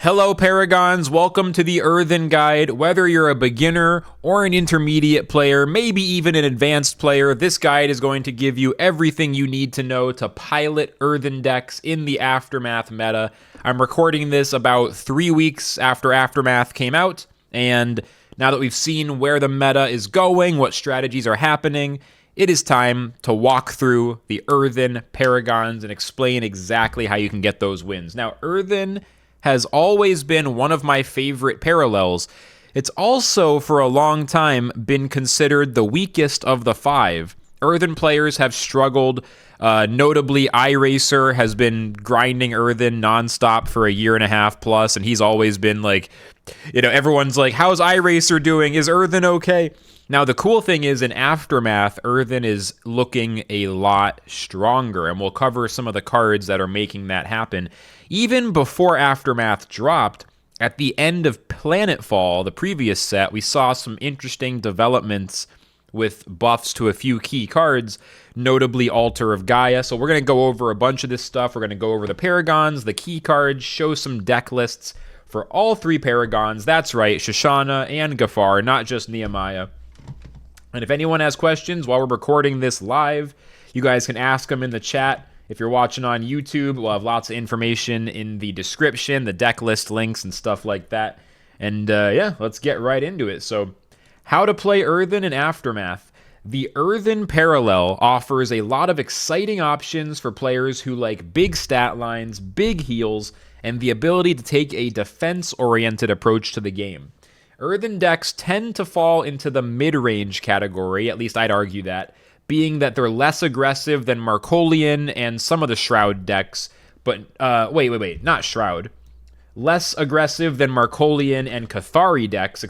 Hello Paragons, welcome to the Earthen Guide. Whether you're a beginner or an intermediate player, maybe even an advanced player, this guide is going to give you everything you need to know to pilot Earthen decks in the Aftermath meta. I'm recording this about 3 weeks after Aftermath came out, and now that we've seen where the meta is going, what strategies are happening, it is time to walk through the Earthen Paragons and explain exactly how you can get those wins. Now, Earthen has always been one of my favorite parallels. It's also, for a long time, been considered the weakest of the five. Earthen players have struggled. Notably, iRacer has been grinding Earthen nonstop for a year and a half plus, and he's always been like, everyone's like, how's iRacer doing? Is Earthen okay? Now, the cool thing is, in Aftermath, Earthen is looking a lot stronger, and we'll cover some of the cards that are making that happen. Even before Aftermath dropped, at the end of Planetfall, the previous set, we saw some interesting developments with buffs to a few key cards, notably Altar of Gaia. So we're going to go over a bunch of this stuff. We're going to go over the Paragons, the key cards, show some deck lists for all three Paragons. That's right, Shoshannah and Gaffar, not just Nehemiah. And if anyone has questions while we're recording this live, you guys can ask them in the chat. If you're watching on YouTube, we'll have lots of information in the description, the deck list links and stuff like that. And yeah, let's get right into it. So, how to play Earthen in Aftermath. The Earthen Parallel offers a lot of exciting options for players who like big stat lines, big heals, and the ability to take a defense-oriented approach to the game. Earthen decks tend to fall into the mid-range category, at least I'd argue that, being that they're less aggressive than Markolian and some of the Shroud decks, but, not Shroud. Less aggressive than Markolian and Cathari decks,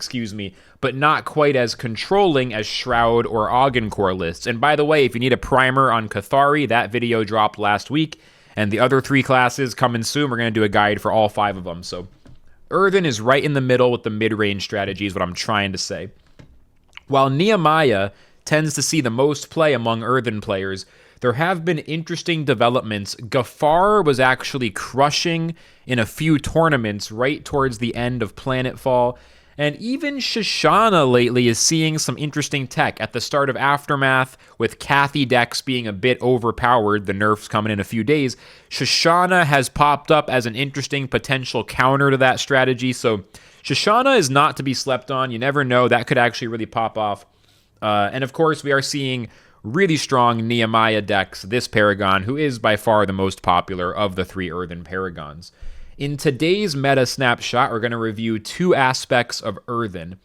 but not quite as controlling as Shroud or Augencore lists. And by the way, if you need a primer on Cathari, that video dropped last week, and the other three classes coming soon. We're going to do a guide for all five of them, so Earthen is right in the middle with the mid-range strategy is what I'm trying to say. While Nehemiah tends to see the most play among Earthen players, there have been interesting developments. Gaffar was actually crushing in a few tournaments right towards the end of Planetfall, and even Shoshannah lately is seeing some interesting tech. At the start of Aftermath, with Cathy decks being a bit overpowered, the nerfs coming in a few days, Shoshannah has popped up as an interesting potential counter to that strategy, so Shoshannah is not to be slept on. You never know, that could actually really pop off. And of course, we are seeing really strong Nehemiah decks, this Paragon, who is by far the most popular of the three Earthen Paragons. In today's meta snapshot, we're going to review two aspects of Earthen: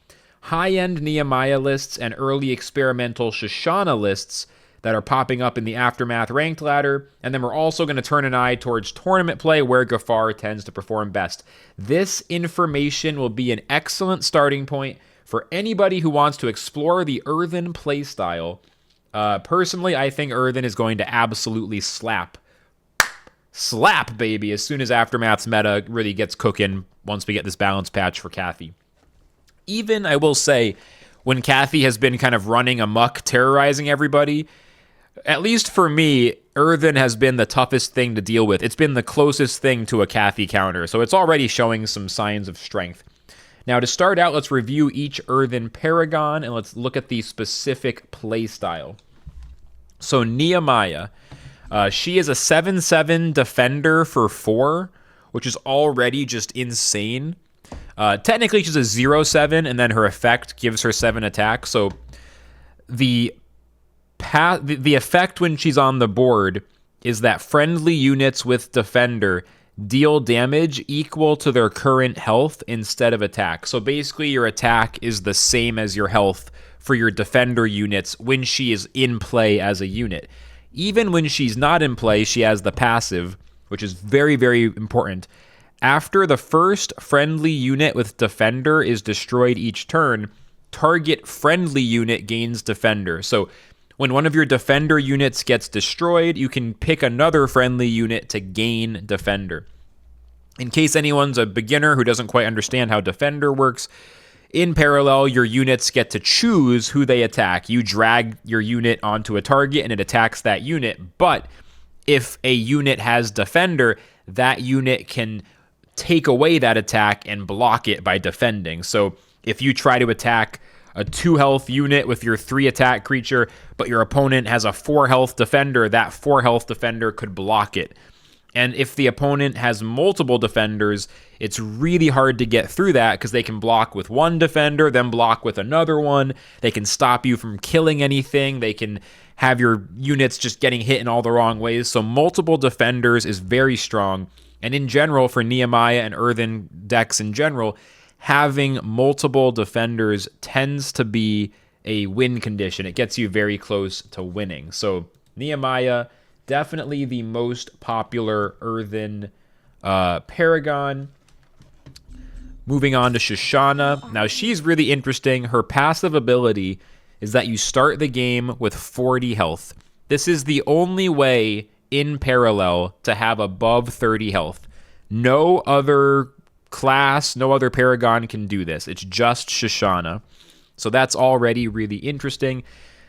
high-end Nehemiah lists and early experimental Shoshannah lists that are popping up in the Aftermath ranked ladder, and then we're also going to turn an eye towards tournament play where Gaffar tends to perform best. This information will be an excellent starting point for anybody who wants to explore the Earthen playstyle. Personally, I think Earthen is going to absolutely slap, baby, as soon as Aftermath's meta really gets cooking once we get this balance patch for Cathy. Even, I will say, when Cathy has been kind of running amok, terrorizing everybody, at least for me, Earthen has been the toughest thing to deal with. It's been the closest thing to a Cathy counter, so it's already showing some signs of strength. Now, to start out, let's review each Earthen Paragon, and let's look at the specific playstyle. So, Nehemiah, she is a 7/7 defender for 4, which is already just insane. Technically, she's a 0/7, and then her effect gives her 7 attack. So, the effect when she's on the board is that friendly units with defender deal damage equal to their current health instead of attack. So basically your attack is the same as your health for your defender units when she is in play as a unit. Even when she's not in play, she has the passive, which is very, very important. After the first friendly unit with defender is destroyed each turn, target friendly unit gains defender. So when one of your defender units gets destroyed, you can pick another friendly unit to gain defender. In case anyone's a beginner who doesn't quite understand how defender works, in parallel, your units get to choose who they attack. You drag your unit onto a target and it attacks that unit. But if a unit has defender, that unit can take away that attack and block it by defending. So if you try to attack a 2 health unit with your 3 attack creature, but your opponent has a 4 health defender, that 4 health defender could block it. And if the opponent has multiple defenders, it's really hard to get through that because they can block with one defender, then block with another one. They can stop you from killing anything. They can have your units just getting hit in all the wrong ways. So multiple defenders is very strong. And in general, for Nehemiah and Earthen decks in general, having multiple defenders tends to be a win condition. It gets you very close to winning. So Nehemiah, definitely the most popular Earthen Paragon. Moving on to Shoshannah. Now, she's really interesting. Her passive ability is that you start the game with 40 health. This is the only way in Parallel to have above 30 health. No other class, no other Paragon can do this. It's just Shoshannah. So that's already really interesting.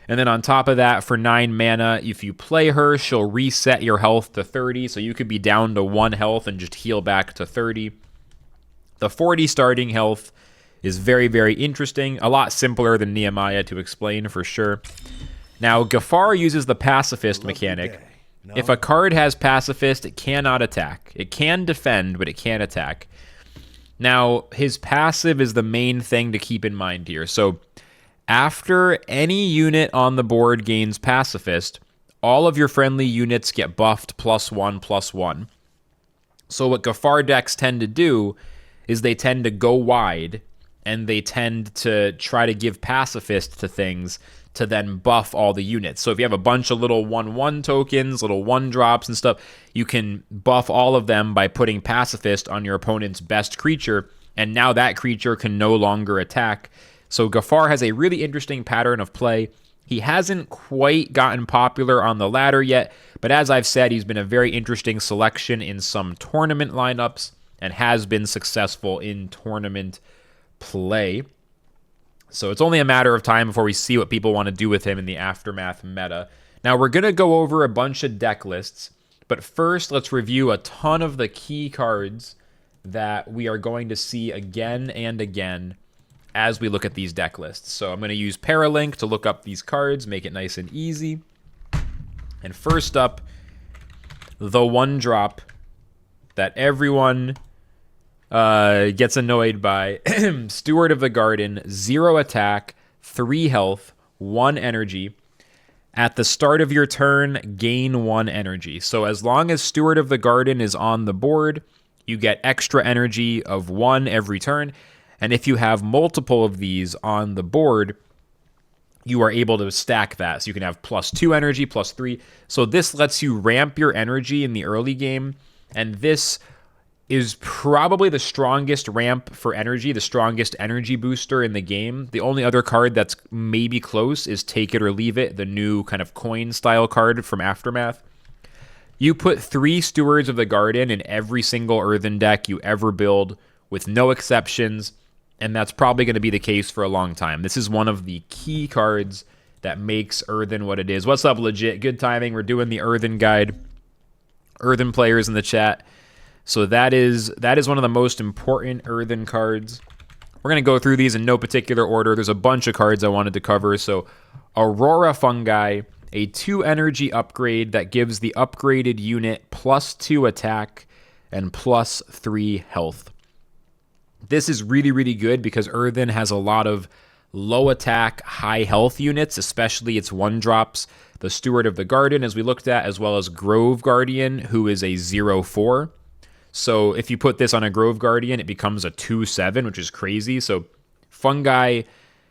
And then on top of that, for 9 mana, if you play her, she'll reset your health to 30. So you could be down to 1 health and just heal back to 30. The 40 starting health is very, very interesting. A lot simpler than Nehemiah to explain for sure. Now, Gaffar uses the pacifist mechanic. No. If a card has pacifist, it cannot attack. It can defend, but it can't attack. Now, his passive is the main thing to keep in mind here. So after any unit on the board gains pacifist, all of your friendly units get buffed +1/+1. So what Gaffar decks tend to do is they tend to go wide, and they tend to try to give pacifist to things to then buff all the units. So if you have a bunch of little 1/1 tokens, little 1-drops and stuff, you can buff all of them by putting pacifist on your opponent's best creature, and now that creature can no longer attack. So Gaffar has a really interesting pattern of play. He hasn't quite gotten popular on the ladder yet, but as I've said, he's been a very interesting selection in some tournament lineups and has been successful in tournament play. So it's only a matter of time before we see what people want to do with him in the Aftermath meta. Now we're going to go over a bunch of deck lists, but first let's review a ton of the key cards that we are going to see again and again as we look at these deck lists. So I'm going to use Paralink to look up these cards, make it nice and easy. And first up, the 1-drop that everyone gets annoyed by. Steward of the Garden, 0 attack, 3 health, 1 energy. At the start of your turn, gain 1 energy. So as long as Steward of the Garden is on the board, you get extra energy of 1 every turn. And if you have multiple of these on the board, you are able to stack that. So you can have +2 energy, +3. So this lets you ramp your energy in the early game. And this is probably the strongest ramp for energy, the strongest energy booster in the game. The only other card that's maybe close is Take It or Leave It, the new kind of coin style card from Aftermath. You put 3 Stewards of the Garden in every single Earthen deck you ever build with no exceptions, and that's probably going to be the case for a long time. This is one of the key cards that makes Earthen what it is. What's up, Legit? Good timing. We're doing the Earthen guide. Earthen players in the chat. So that is one of the most important Earthen cards. We're going to go through these in no particular order. There's a bunch of cards I wanted to cover. So Aurora Fungi, a 2 energy upgrade that gives the upgraded unit +2 attack and +3 health. This is really, really good because Earthen has a lot of low attack, high health units, especially its 1-drops. The Steward of the Garden, as we looked at, as well as Grove Guardian, who is a 0/4. So if you put this on a Grove Guardian, it becomes a 2/7, which is crazy. So Fungi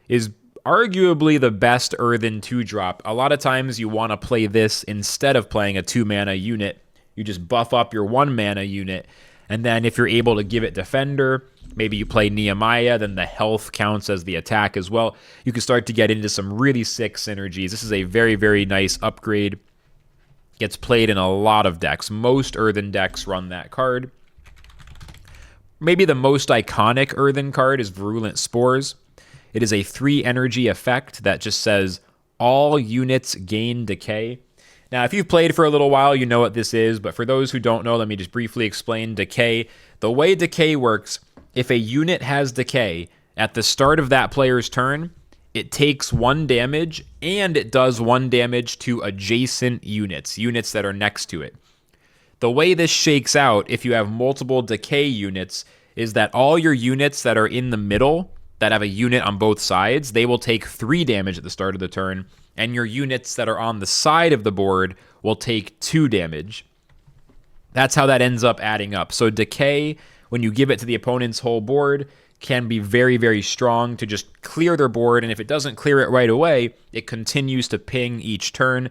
is arguably the best Earthen 2-drop. A lot of times you want to play this instead of playing a 2-mana unit. You just buff up your 1-mana unit. And then if you're able to give it Defender, maybe you play Nehemiah, then the health counts as the attack as well. You can start to get into some really sick synergies. This is a very, very nice upgrade. Gets played in a lot of decks. Most Earthen decks run that card. Maybe the most iconic Earthen card is Virulent Spores. It is a 3 energy effect that just says all units gain decay. Now, if you've played for a little while, you know what this is, but for those who don't know, let me just briefly explain Decay. The way Decay works, if a unit has Decay at the start of that player's turn, it takes 1 damage, and it does 1 damage to adjacent units that are next to it. The way this shakes out, if you have multiple Decay units, is that all your units that are in the middle, that have a unit on both sides, they will take 3 damage at the start of the turn, and your units that are on the side of the board will take 2 damage. That's how that ends up adding up. So Decay, when you give it to the opponent's whole board, can be very, very strong to just clear their board, and if it doesn't clear it right away, it continues to ping each turn.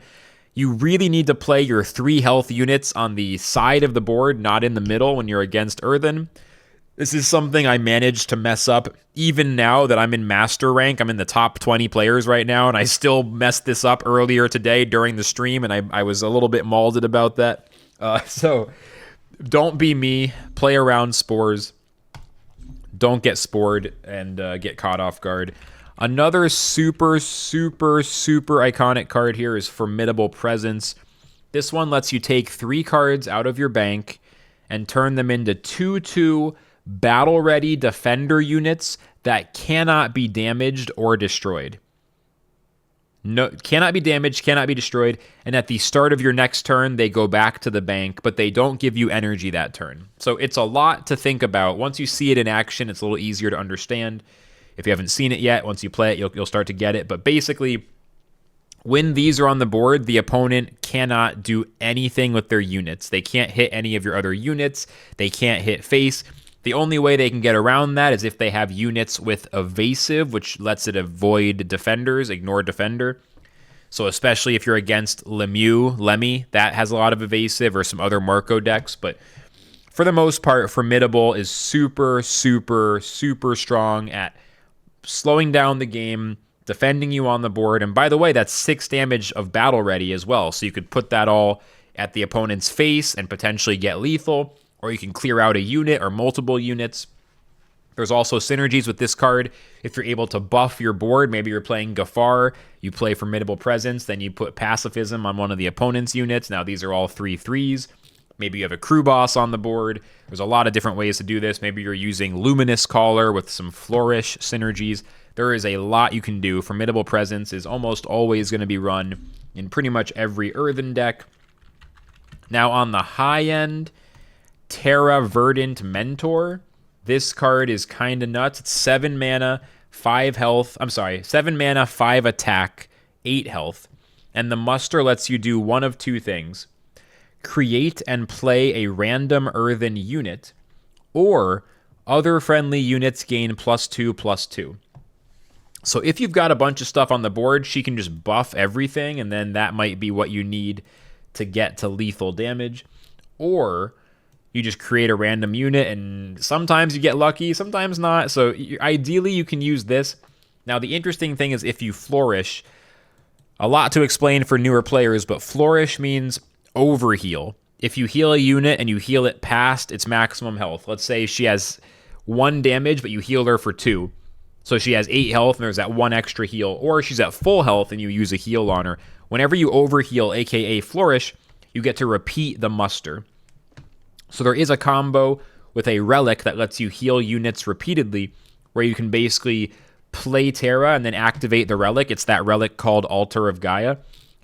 You really need to play your 3 health units on the side of the board, not in the middle when you're against Earthen. This is something I managed to mess up even now that I'm in master rank. I'm in the top 20 players right now, and I still messed this up earlier today during the stream, and I was a little bit mauled about that. So don't be me. Play around spores. Don't get spored and get caught off guard. Another super, super, super iconic card here is Formidable Presence. This one lets you take 3 cards out of your bank and turn them into 2/2 battle-ready defender units that cannot be damaged or destroyed. No, cannot be damaged, cannot be destroyed, and at the start of your next turn, they go back to the bank, but they don't give you energy that turn. So it's a lot to think about. Once you see it in action, it's a little easier to understand. If you haven't seen it yet, once you play it, you'll start to get it. But basically, when these are on the board, the opponent cannot do anything with their units. They can't hit any of your other units. They can't hit face. The only way they can get around that is if they have units with evasive, which lets it avoid defenders, ignore defender. So especially if you're against Lemmy, that has a lot of evasive, or some other Marco decks. But for the most part, Formidable is super, super, super strong at slowing down the game, defending you on the board. And by the way, that's 6 damage of battle ready as well. So you could put that all at the opponent's face and potentially get lethal. Or you can clear out a unit or multiple units. There's also synergies with this card. If you're able to buff your board, maybe you're playing Gaffar, you play Formidable Presence, then you put Pacifism on one of the opponent's units. Now these are all 3/3s. Maybe you have a crew boss on the board. There's a lot of different ways to do this. Maybe you're using Luminous Caller with some Flourish synergies. There is a lot you can do. Formidable Presence is almost always going to be run in pretty much every Earthen deck. Now on the high end, Terra Verdant Mentor. This card is kind of nuts. It's 7 mana, 5 health. 7 mana, 5 attack, 8 health. And the muster lets you do one of 2 things. Create and play a random Earthen unit, or other friendly units gain +2/+2. So if you've got a bunch of stuff on the board, she can just buff everything, and then that might be what you need to get to lethal damage. Or you just create a random unit, and sometimes you get lucky, sometimes not. So ideally, you can use this. Now, the interesting thing is if you Flourish, a lot to explain for newer players, but Flourish means overheal. If you heal a unit and you heal it past its maximum health, let's say she has 1 damage, but you heal her for 2. So she has 8 health, and there's that 1 extra heal. Or she's at full health, and you use a heal on her. Whenever you overheal, aka Flourish, you get to repeat the muster. So there is a combo with a relic that lets you heal units repeatedly, where you can basically play Terra and then activate the relic. It's that relic called Altar of Gaia.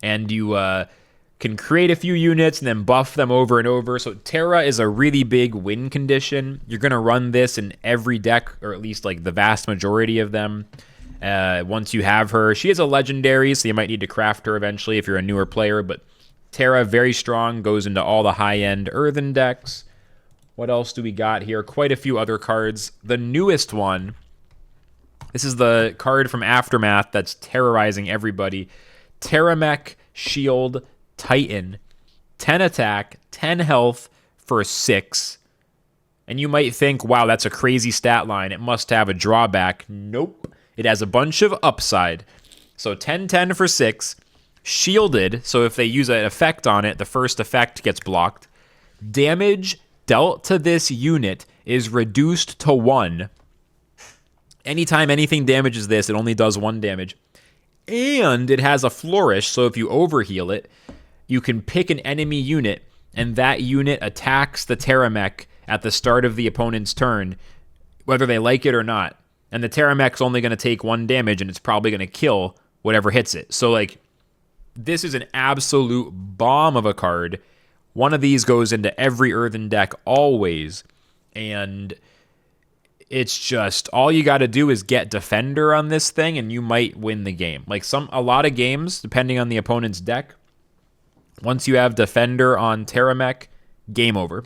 And you can create a few units and then buff them over and over. So Terra is a really big win condition. You're going to run this in every deck, or at least like the vast majority of them. Once you have her, she is a legendary, so you might need to craft her eventually if you're a newer player, but Terra, very strong, goes into all the high-end Earthen decks. What else do we got here? Quite a few other cards. The newest one, this is the card from Aftermath that's terrorizing everybody. Terramech Shield Titan. 10 attack, 10 health for 6. And you might think, wow, that's a crazy stat line. It must have a drawback. Nope. It has a bunch of upside. So 10/10 for 6. Shielded, so if they use an effect on it, the first effect gets blocked. Damage dealt to this unit is reduced to 1. Anytime anything damages this, it only does 1 damage. And it has a Flourish, so if you overheal it, you can pick an enemy unit, and that unit attacks the Terra mech at the start of the opponent's turn, whether they like it or not. And the Terra mech's only going to take 1 damage, and it's probably going to kill whatever hits it. So, like, this is an absolute bomb of a card. One of these goes into every Earthen deck always. And it's just, all you got to do is get Defender on this thing, and you might win the game. Like, a lot of games, depending on the opponent's deck, once you have Defender on Terra mech, game over.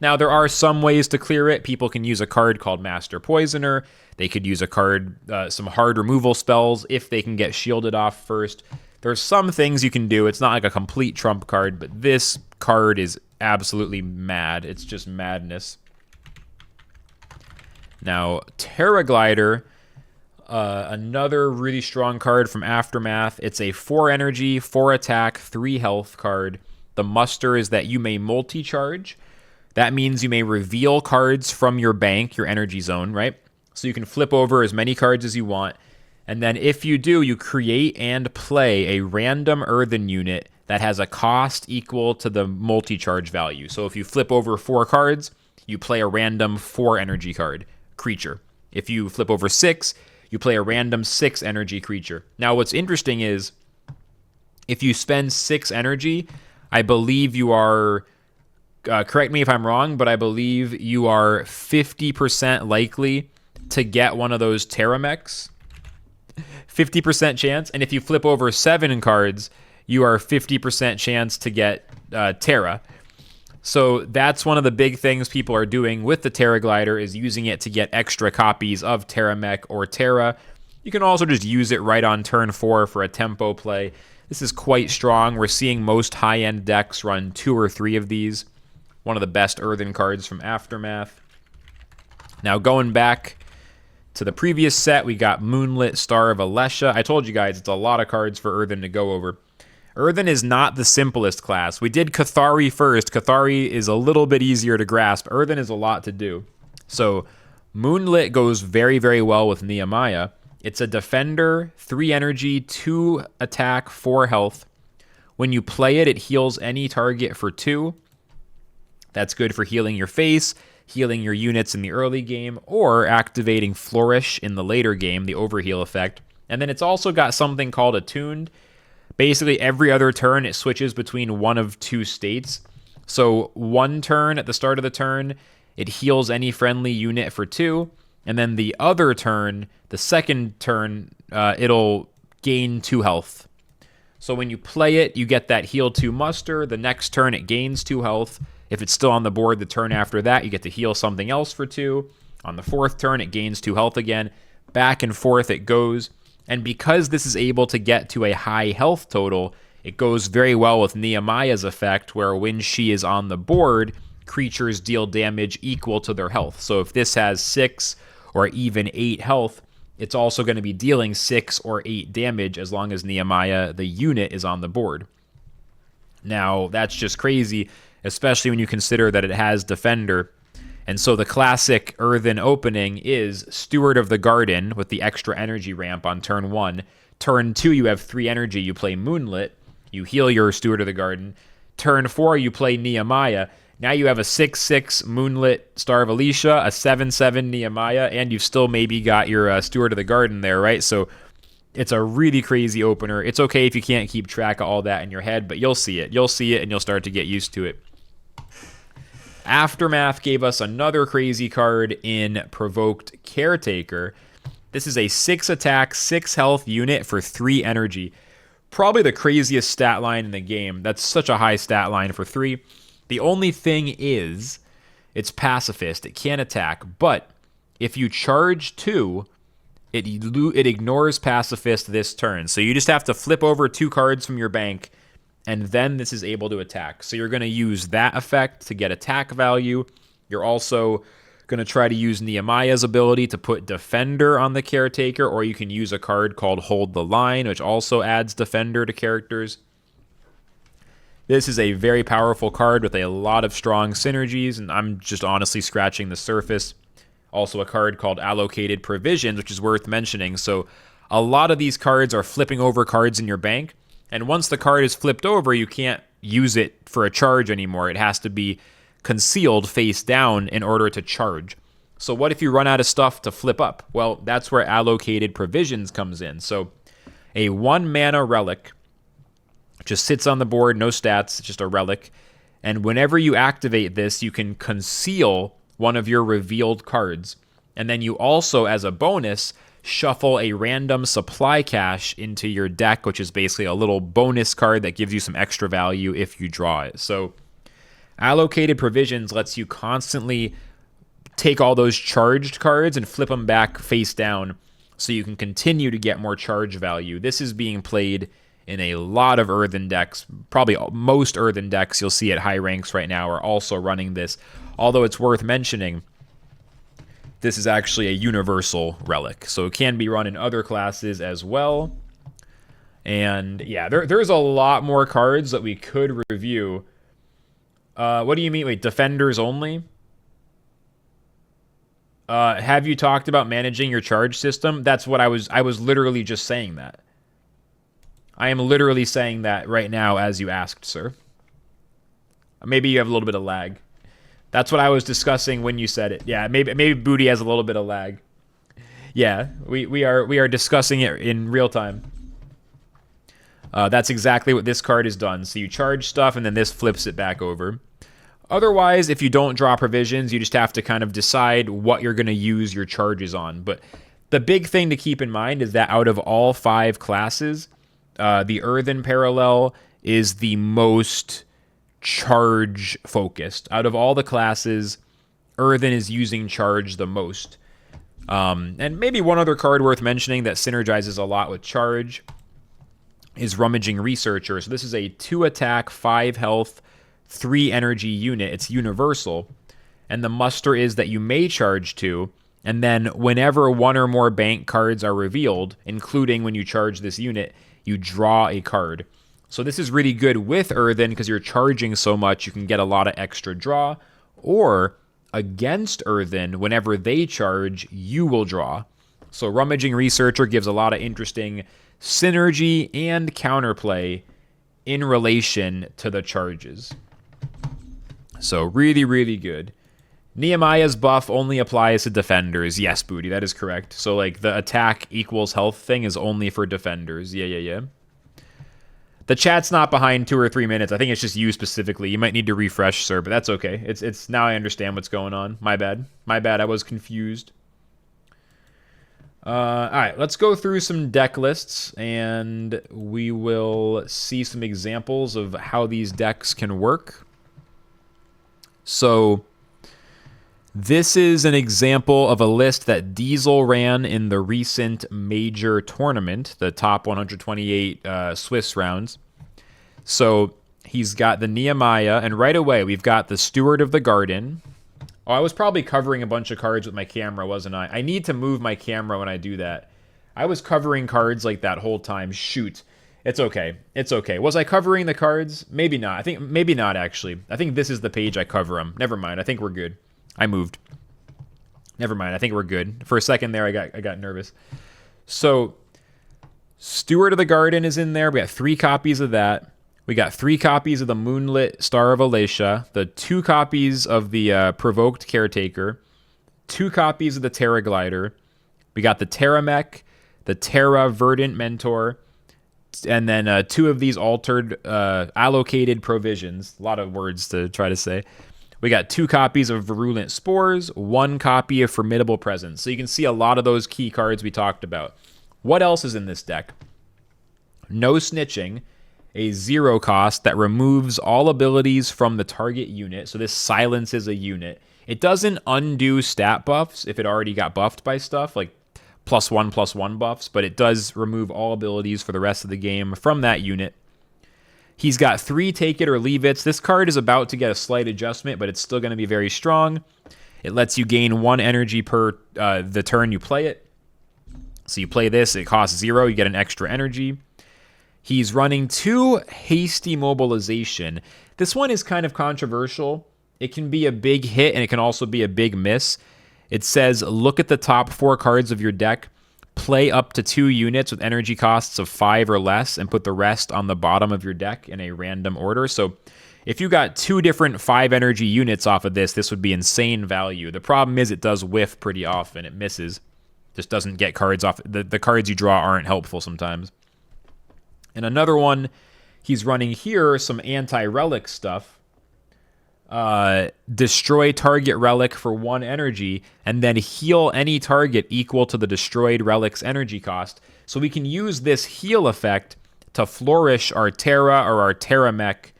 Now, there are some ways to clear it. People can use a card called Master Poisoner. They could use a card, some hard removal spells, if they can get shielded off first. There's some things you can do. It's not like a complete trump card, but this card is absolutely mad. It's just madness. Now, Terra Glider, another really strong card from Aftermath. It's a 4 energy, 4 attack, 3 health card. The muster is that you may multi-charge. That means you may reveal cards from your bank, your energy zone, right? So you can flip over as many cards as you want. And then if you do, you create and play a random Earthen unit that has a cost equal to the multi-charge value. So if you flip over 4 cards, you play a random 4 energy card creature. If you flip over 6, you play a random 6 energy creature. Now what's interesting is, if you spend 6 energy, I believe you are... correct me if I'm wrong, but I believe you are 50% likely to get one of those Terra mechs. 50% chance. And if you flip over 7 cards, you are 50% chance to get Terra. So that's one of the big things people are doing with the Terra Glider, is using it to get extra copies of Terra mech or Terra. You can also just use it right on turn 4 for a tempo play. This is quite strong. We're seeing most high-end decks run 2 or 3 of these. One of the best Earthen cards from Aftermath. Now, going back to the previous set, we got Moonlit, Star of Alesha. I told you guys it's a lot of cards for Earthen to go over. Earthen is not the simplest class. We did Cathari first. Cathari is a little bit easier to grasp. Earthen is a lot to do. So, Moonlit goes very, very well with Nehemiah. It's a Defender, 3 energy, 2 attack, 4 health. When you play it, it heals any target for 2. That's good for healing your face, healing your units in the early game, or activating Flourish in the later game, the overheal effect. And then it's also got something called Attuned. Basically, every other turn, it switches between one of 2 states. So one turn, at the start of the turn, it heals any friendly unit for 2. And then the other turn, the second turn, it'll gain 2 health. So when you play it, you get that heal 2 muster. The next turn, it gains 2 health. If it's still on the board the turn after that, you get to heal something else for 2. On the 4th turn, it gains 2 health again. Back and forth it goes. And because this is able to get to a high health total, it goes very well with Nehemiah's effect, where when she is on the board, creatures deal damage equal to their health. So if this has 6 or even 8 health, it's also going to be dealing 6 or 8 damage as long as Nehemiah, the unit, is on the board. Now, that's just crazy, especially when you consider that it has Defender. And so the classic Earthen opening is Steward of the Garden with the extra energy ramp on turn 1. Turn 2, you have 3 energy, you play Moonlit. You heal your Steward of the Garden. Turn 4, you play Nehemiah. Now you have a 6/6 Moonlit Star of Alesha, a 7/7 Nehemiah, and you've still maybe got your Steward of the Garden there, right? So it's a really crazy opener. It's okay if you can't keep track of all that in your head, but you'll see it. You'll see it, and you'll start to get used to it. Aftermath gave us another crazy card in Provoked Caretaker. This is a 6 attack, 6 health unit for 3 energy. Probably the craziest stat line in the game. That's such a high stat line for 3. The only thing is, it's pacifist. It can't attack, but if you charge 2, it ignores pacifist this turn. So you just have to flip over 2 cards from your bank, and then this is able to attack. So you're going to use that effect to get attack value. You're also going to try to use Nehemiah's ability to put Defender on the Caretaker, or you can use a card called Hold the Line, which also adds Defender to characters. This is a very powerful card with a lot of strong synergies, and I'm just honestly scratching the surface. Also a card called Allocated Provisions, which is worth mentioning. So a lot of these cards are flipping over cards in your bank. And once the card is flipped over, you can't use it for a charge anymore. It has to be concealed face down in order to charge. So what if you run out of stuff to flip up? Well, that's where allocated provisions comes in. So a 1 mana relic just sits on the board, no stats, just a relic. And whenever you activate this, you can conceal one of your revealed cards. And then you also, as a bonus, shuffle a random supply cache into your deck, which is basically a little bonus card that gives you some extra value if you draw it. So allocated provisions lets you constantly take all those charged cards and flip them back face down so you can continue to get more charge value. This is being played in a lot of Earthen decks. Probably most Earthen decks you'll see at high ranks right now are also running this. Although it's worth mentioning, this is actually a universal relic, so it can be run in other classes as well. And yeah, there's a lot more cards that we could review. What do you mean? Wait, defenders only? Have you talked about managing your charge system? That's what I was literally just saying that. I am literally saying that right now as you asked, sir. Maybe you have a little bit of lag. That's what I was discussing when you said it. Yeah, maybe Booty has a little bit of lag. Yeah, we are discussing it in real time. That's exactly what this card has done. So you charge stuff, and then this flips it back over. Otherwise, if you don't draw provisions, you just have to kind of decide what you're going to use your charges on. But the big thing to keep in mind is that out of all 5 classes, the Earthen Parallel is the most charge focused. Out of all the classes, Earthen is using charge the most. And maybe one other card worth mentioning that synergizes a lot with charge is Rummaging Researcher. So this is a 2 attack, 5 health, 3 energy unit. It's universal. And the muster is that you may charge 2. And then whenever 1 or more bank cards are revealed, including when you charge this unit, you draw a card. So this is really good with Earthen because you're charging so much, you can get a lot of extra draw. Or against Earthen, whenever they charge, you will draw. So Rummaging Researcher gives a lot of interesting synergy and counterplay in relation to the charges. So really, really good. Nehemiah's buff only applies to defenders. Yes, Booty, that is correct. So like the attack equals health thing is only for defenders. Yeah. The chat's not behind 2 or 3 minutes. I think it's just you specifically. You might need to refresh, sir, but that's okay. It's now I understand what's going on. My bad. I was confused. All right, let's go through some deck lists, and we will see some examples of how these decks can work. So this is an example of a list that Diesel ran in the recent major tournament, the top 128 Swiss rounds. So he's got the Nehemiah, and right away we've got the Steward of the Garden. Oh, I was probably covering a bunch of cards with my camera, wasn't I? I need to move my camera when I do that. I was covering cards like that whole time. Shoot. It's okay. It's okay. Was I covering the cards? Maybe not. I think maybe not, actually. I think this is the page I cover them. Never mind. I think we're good. I moved. Never mind. I think we're good. For a second there, I got nervous. So, Steward of the Garden is in there. We got 3 copies of that. We got 3 copies of the Moonlit Star of Elisha, the 2 copies of the Provoked Caretaker, 2 copies of the Terra Glider. We got the Terra Mech, the Terra Verdant Mentor, and then 2 of these altered allocated provisions. A lot of words to try to say. We got 2 copies of Virulent Spores, 1 copy of Formidable Presence. So you can see a lot of those key cards we talked about. What else is in this deck? No Snitching, a 0 cost that removes all abilities from the target unit. So this silences a unit. It doesn't undo stat buffs if it already got buffed by stuff, like +1/+1 buffs, but it does remove all abilities for the rest of the game from that unit. He's got 3 Take It or Leave It's. This card is about to get a slight adjustment, but it's still going to be very strong. It lets you gain 1 energy per the turn you play it. So you play this, it costs 0, you get an extra energy. He's running 2 Hasty Mobilization. This one is kind of controversial. It can be a big hit, and it can also be a big miss. It says, look at the top 4 cards of your deck. play up to 2 units with energy costs of 5 or less and put the rest on the bottom of your deck in a random order. So if you got 2 different 5 energy units off of this would be insane value. The problem is it does whiff pretty often. It misses. Just doesn't get cards off. The cards you draw aren't helpful sometimes. And another one he's running here, some anti-relic stuff. Destroy target relic for 1 energy, and then heal any target equal to the destroyed relic's energy cost. So we can use this heal effect to flourish our Terra or our Terra mech.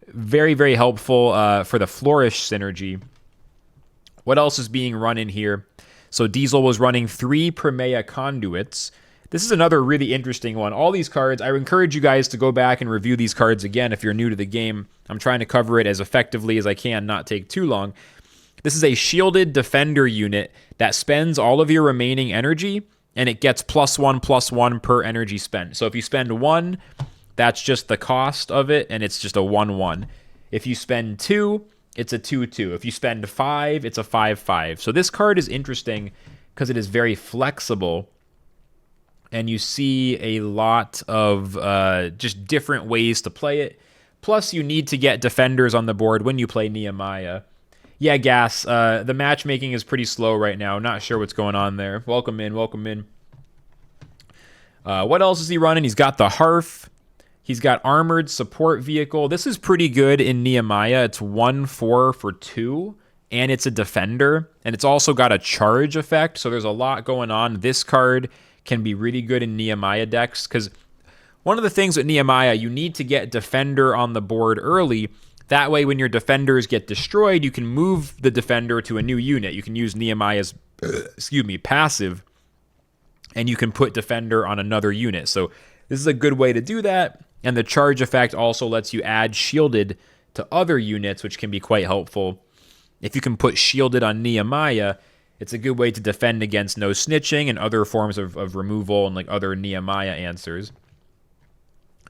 Very, very helpful for the flourish synergy. What else is being run in here? So Diesel was running 3 Primea conduits. This is another really interesting one. All these cards, I encourage you guys to go back and review these cards again if you're new to the game. I'm trying to cover it as effectively as I can, not take too long. This is a shielded defender unit that spends all of your remaining energy, and it gets +1/+1 per energy spent. So if you spend 1, that's just the cost of it, and it's just a 1/1. If you spend 2, it's a 2/2. If you spend 5, it's a 5/5. So this card is interesting because it is very flexible, and you see a lot of just different ways to play it. Plus, you need to get defenders on the board when you play Nehemiah. Yeah, Gas, the matchmaking is pretty slow right now. Not sure what's going on there. Welcome in, welcome in. What else is he running? He's got the Hearth. He's got Armored Support Vehicle. This is pretty good in Nehemiah. It's 1/4 for 2, and it's a defender. And it's also got a charge effect, so there's a lot going on. This card can be really good in Nehemiah decks, because one of the things with Nehemiah, you need to get defender on the board early. That way, when your defenders get destroyed, you can move the defender to a new unit. You can use Nehemiah's passive, and you can put defender on another unit. So this is a good way to do that. And the charge effect also lets you add shielded to other units, which can be quite helpful. If you can put shielded on Nehemiah, it's a good way to defend against no snitching and other forms of removal and like other Nehemiah answers.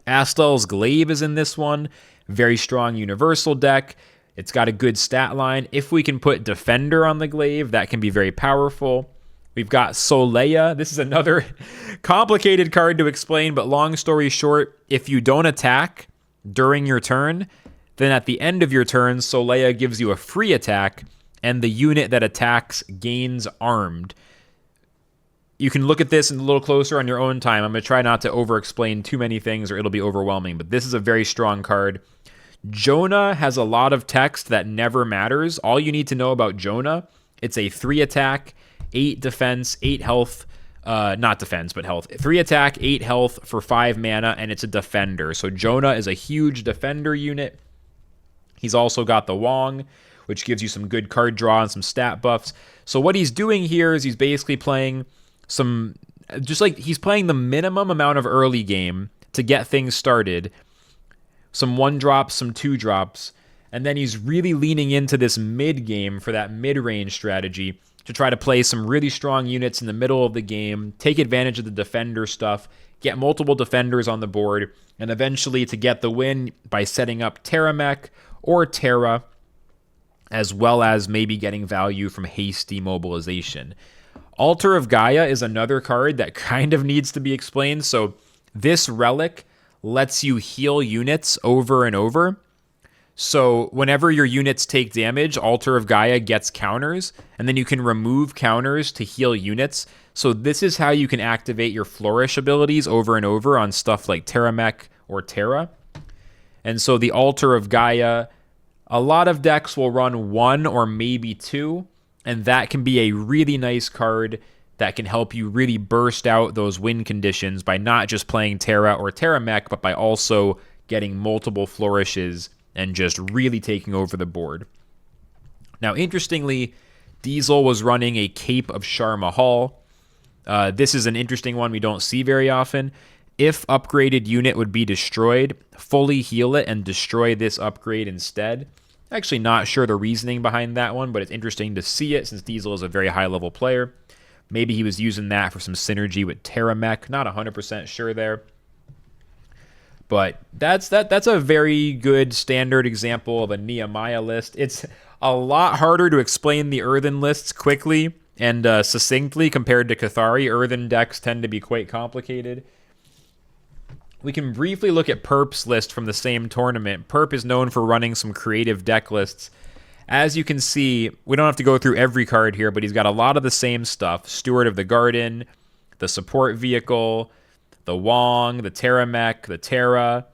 Astel's Glaive is in this one. Very strong universal deck. It's got a good stat line. If we can put defender on the Glaive, that can be very powerful. We've got Solea. This is another complicated card to explain, but long story short, if you don't attack during your turn, then at the end of your turn, Solea gives you a free attack, and the unit that attacks gains armed. You can look at this a little closer on your own time. I'm going to try not to over-explain too many things or it'll be overwhelming, but this is a very strong card. Jonah has a lot of text that never matters. All you need to know about Jonah, it's a 3 attack, 8 defense, 8 health, not defense, but health. 3 attack, 8 health for 5 mana, and it's a defender. So Jonah is a huge defender unit. He's also got the Wong, which gives you some good card draw and some stat buffs. So what he's doing here is he's basically playing he's playing the minimum amount of early game to get things started. Some 1-drops, some 2-drops, and then he's really leaning into this mid game for that mid-range strategy to try to play some really strong units in the middle of the game, take advantage of the defender stuff, get multiple defenders on the board, and eventually to get the win by setting up Terra Mech or Terra, as well as maybe getting value from haste demobilization. Altar of Gaia is another card that kind of needs to be explained. So this relic lets you heal units over and over. So whenever your units take damage, Altar of Gaia gets counters, and then you can remove counters to heal units. So this is how you can activate your Flourish abilities over and over on stuff like Terra Mech or Terra. And so the Altar of Gaia, a lot of decks will run 1 or maybe 2, and that can be a really nice card that can help you really burst out those win conditions by not just playing Terra or Terra Mech, but by also getting multiple flourishes and just really taking over the board. Now, interestingly, Diesel was running a Cape of Shar Mahal. This is an interesting one we don't see very often. If upgraded unit would be destroyed, fully heal it and destroy this upgrade instead. Actually not sure the reasoning behind that one, but it's interesting to see it since Diesel is a very high-level player. Maybe he was using that for some synergy with Terra Mech. Not 100% sure there. But that's a very good standard example of a Nehemiah list. It's a lot harder to explain the Earthen lists quickly and succinctly compared to Cathari. Earthen decks tend to be quite complicated. We can briefly look at Perp's list from the same tournament. Perp is known for running some creative deck lists. As you can see, we don't have to go through every card here, but he's got a lot of the same stuff. Steward of the Garden, the Support Vehicle, the Wong, the Terramech, the Terra,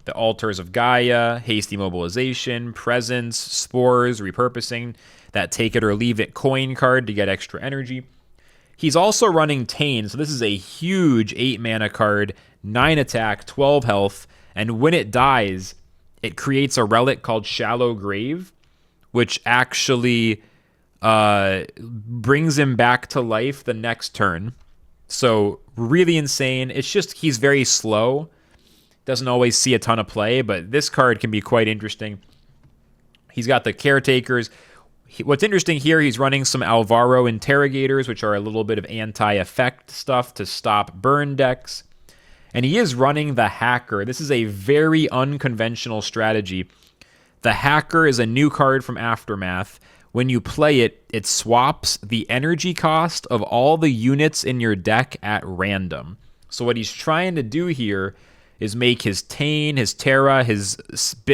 the Altars of Gaia, Hasty Mobilization, Presence, Spores, Repurposing, that Take It or Leave It coin card to get extra energy. He's also running Tain, so this is a huge 8 mana card, 9 attack, 12 health, and when it dies, it creates a relic called Shallow Grave, which actually brings him back to life the next turn. So really insane. It's just he's very slow. Doesn't always see a ton of play, but this card can be quite interesting. He's got the Caretakers. What's interesting here, he's running some Alvaro Interrogators, which are a little bit of anti-effect stuff to stop burn decks. And he is running the Hacker. This is a very unconventional strategy. The Hacker is a new card from Aftermath. When you play it, it swaps the energy cost of all the units in your deck at random. So what he's trying to do here is make his Tain, his Terra, his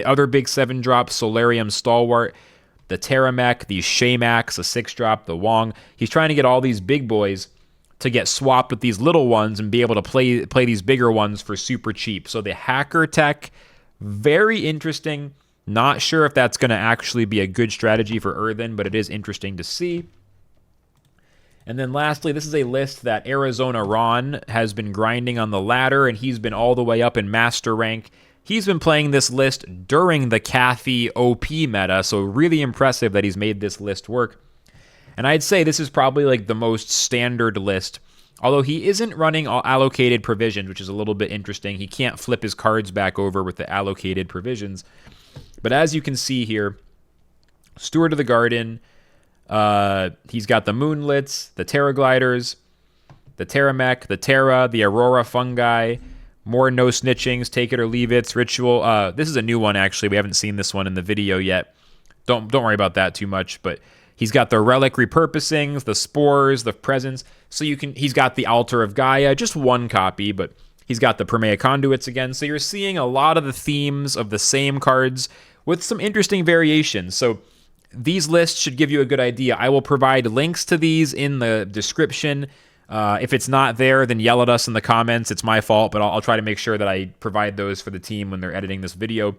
other big 7-drop, Solarium Stalwart, the Terramech, the Shaymax, the 6-drop, the Wong. He's trying to get all these big boys to get swapped with these little ones and be able to play these bigger ones for super cheap. So the Hacker tech, very interesting. Not sure if that's going to actually be a good strategy for Earthen, but it is interesting to see. And then lastly, this is a list that Arizona Ron has been grinding on the ladder, and he's been all the way up in master rank. He's been playing this list during the Cathy OP meta, so really impressive that he's made this list work. And I'd say this is probably like the most standard list, although he isn't running all allocated provisions, which is a little bit interesting. He can't flip his cards back over with the allocated provisions. But as you can see here, Steward of the Garden, he's got the Moonlits, the Terra Gliders, the Terramech, the Terra, the Aurora Fungi, more No Snitchings, Take It or Leave It's, Ritual. This is a new one, actually. We haven't seen this one in the video yet. Don't worry about that too much, but he's got the Relic Repurposings, the Spores, the Presence. So he's got the Altar of Gaia, just one copy, but he's got the Permea Conduits again. So you're seeing a lot of the themes of the same cards with some interesting variations. So these lists should give you a good idea. I will provide links to these in the description. If it's not there, then yell at us in the comments. It's my fault, but I'll try to make sure that I provide those for the team when they're editing this video.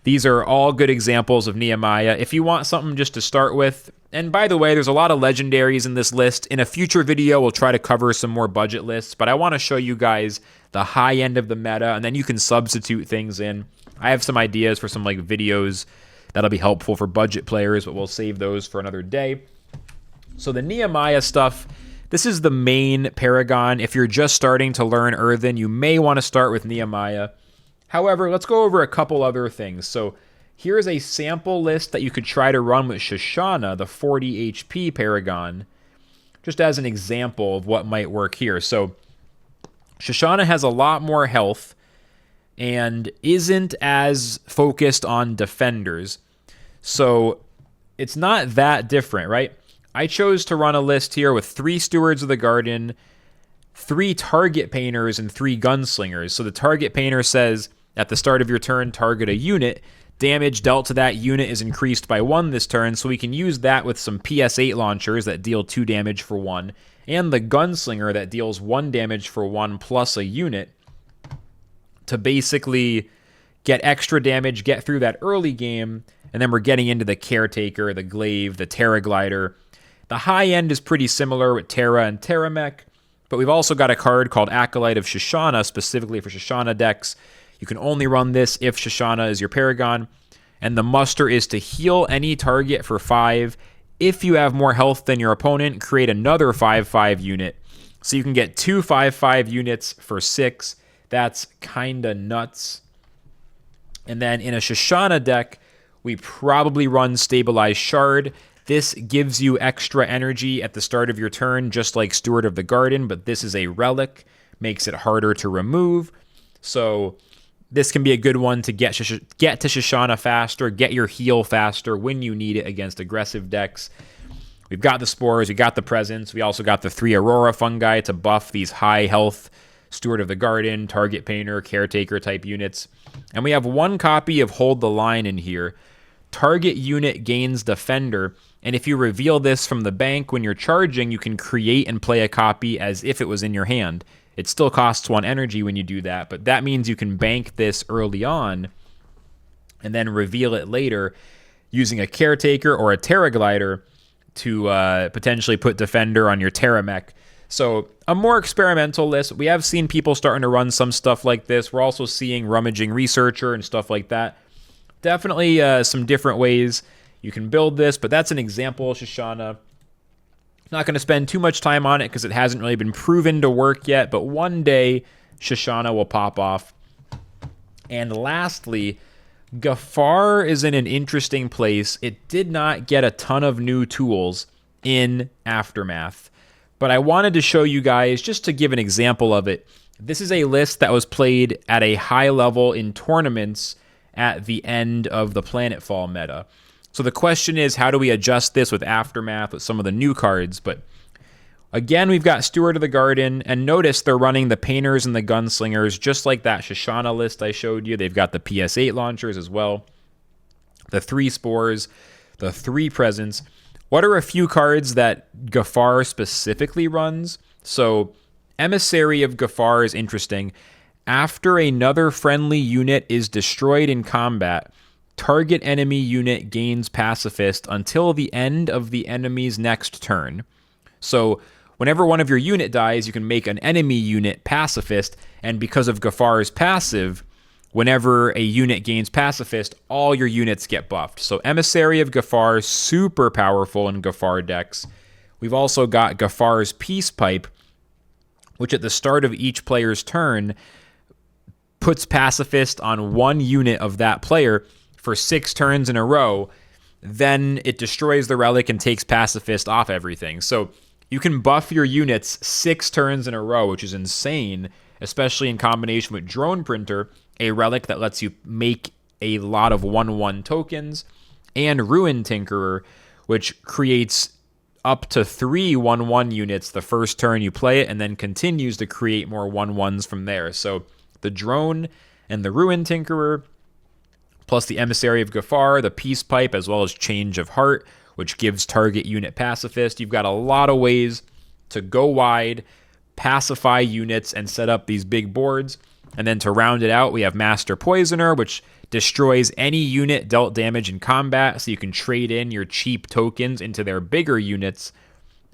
These are all good examples of Nehemiah. If you want something just to start with, and by the way, there's a lot of legendaries in this list. In a future video, we'll try to cover some more budget lists, but I want to show you guys the high end of the meta, and then you can substitute things in. I have some ideas for some like videos that'll be helpful for budget players, but we'll save those for another day. So the Nehemiah stuff, this is the main Paragon. If you're just starting to learn Earthen, you may want to start with Nehemiah. However, let's go over a couple other things. So here's a sample list that you could try to run with Shoshannah, the 40 HP Paragon, just as an example of what might work here. So Shoshannah has a lot more health and isn't as focused on defenders. So it's not that different, right? I chose to run a list here with 3 Stewards of the Garden, 3 Target Painters, and 3 Gunslingers. So the Target Painter says, at the start of your turn, target a unit. Damage dealt to that unit is increased by 1 this turn, so we can use that with some PS8 launchers that deal 2 damage for 1, and the Gunslinger that deals 1 damage for 1 plus a unit to basically get extra damage, get through that early game, and then we're getting into the Caretaker, the Glaive, the Terra Glider. The high end is pretty similar with Terra and Terramech, but we've also got a card called Acolyte of Shoshannah, specifically for Shoshannah decks. You can only run this if Shoshannah is your Paragon, and the muster is to heal any target for 5. If you have more health than your opponent, create another 5/5 unit. So you can get 2 5/5 units for 6. That's kinda nuts. And then in a Shoshannah deck, we probably run Stabilized Shard. This gives you extra energy at the start of your turn, just like Steward of the Garden, but this is a relic, makes it harder to remove. So this can be a good one to get to Shoshannah faster, get your heal faster when you need it against aggressive decks. we've got the spores, we got the presence, we also got the 3 aurora fungi to buff these high health Steward of the Garden, Target Painter, Caretaker type units. And we have 1 copy of Hold the Line in here. Target unit gains Defender, and if you reveal this from the bank when you're charging, you can create and play a copy as if it was in your hand. It still costs 1 energy when you do that, but that means you can bank this early on and then reveal it later using a Caretaker or a Terraglider to potentially put Defender on your Terramech. So a more experimental list. We have seen people starting to run some stuff like this. We're also seeing Rummaging Researcher and stuff like that. Definitely some different ways you can build this, but that's an example, Shoshannah. Not going to spend too much time on it because it hasn't really been proven to work yet, but one day Shoshannah will pop off. And lastly, Gaffar is in an interesting place. It did not get a ton of new tools in Aftermath, but I wanted to show you guys, just to give an example of it. This is a list that was played at a high level in tournaments at the end of the Planetfall meta. So the question is, how do we adjust this with Aftermath with some of the new cards? But again, we've got Steward of the Garden, and notice they're running the Painters and the Gunslingers, just like that Shoshannah list I showed you. They've got the PS8 launchers as well, the 3 spores, the 3 presents. What are a few cards that Gaffar specifically runs? So Emissary of Gaffar is interesting. After another friendly unit is destroyed in combat, target enemy unit gains Pacifist until the end of the enemy's next turn. So whenever one of your unit dies, you can make an enemy unit Pacifist, and because of Gaffar's passive, whenever a unit gains Pacifist, all your units get buffed. So Emissary of Gaffar, super powerful in Gaffar decks. We've also got Gaffar's Peace Pipe, which at the start of each player's turn puts Pacifist on 1 unit of that player for 6 turns in a row. Then it destroys the relic and takes Pacifist off everything. So you can buff your units 6 turns in a row, which is insane, especially in combination with Drone Printer, a relic that lets you make a lot of 1/1 tokens, and Ruin Tinkerer, which creates up to 3 1/1 units the first turn you play it, and then continues to create more 1/1s from there. So the Drone and the Ruin Tinkerer, plus the Emissary of Gaffar, the Peace Pipe, as well as Change of Heart, which gives target unit Pacifist. You've got a lot of ways to go wide, pacify units, and set up these big boards. And then to round it out, we have Master Poisoner, which destroys any unit dealt damage in combat, so you can trade in your cheap tokens into their bigger units,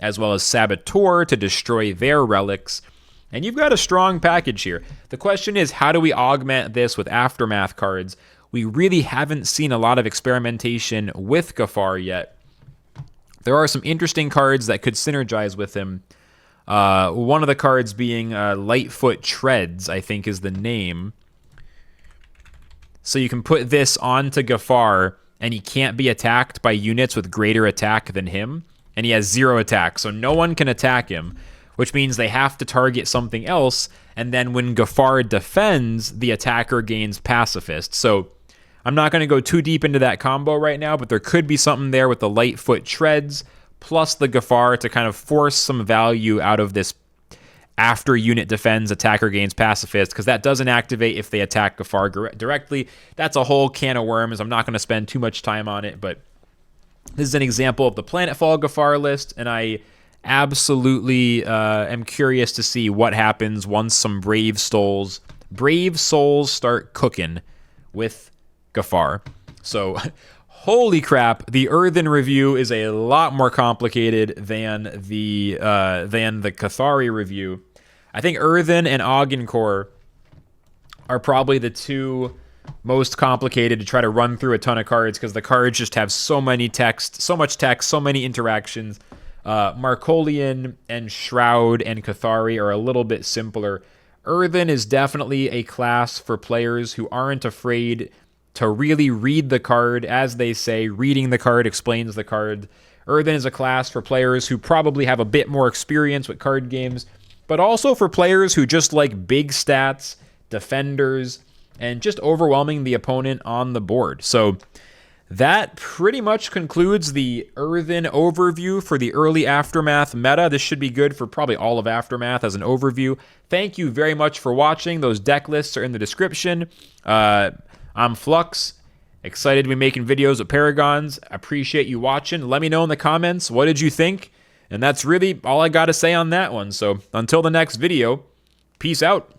as well as Saboteur to destroy their relics. And you've got a strong package here. The question is, how do we augment this with Aftermath cards? We really haven't seen a lot of experimentation with Gaffar yet. There are some interesting cards that could synergize with him. One of the cards being Lightfoot Treads, I think is the name. So you can put this onto Gaffar, and he can't be attacked by units with greater attack than him. And he has 0 attack, so no one can attack him, which means they have to target something else. And then when Gaffar defends, the attacker gains Pacifist. So I'm not going to go too deep into that combo right now, but there could be something there with the Lightfoot Treads, plus the Gaffar to kind of force some value out of this after unit defends, attacker gains Pacifist, because that doesn't activate if they attack Gaffar directly. That's a whole can of worms. I'm not going to spend too much time on it, but this is an example of the Planetfall Gaffar list, and I absolutely am curious to see what happens once some Brave Souls start cooking with Gaffar. So holy crap, the Earthen review is a lot more complicated than the Cathari review. I think Earthen and Augencore are probably the 2 most complicated to try to run through a ton of cards, because the cards just have so much text, so many interactions. Markolian and Shroud and Cathari are a little bit simpler. Earthen is definitely a class for players who aren't afraid to really read the card. As they say, reading the card explains the card. Earthen is a class for players who probably have a bit more experience with card games, but also for players who just like big stats, defenders, and just overwhelming the opponent on the board. So that pretty much concludes the Earthen overview for the early Aftermath meta. This should be good for probably all of Aftermath as an overview. Thank you very much for watching. Those deck lists are in the description. I'm Flux. Excited to be making videos with Paragons. Appreciate you watching. Let me know in the comments, what did you think? And that's really all I got to say on that one. So until the next video, peace out.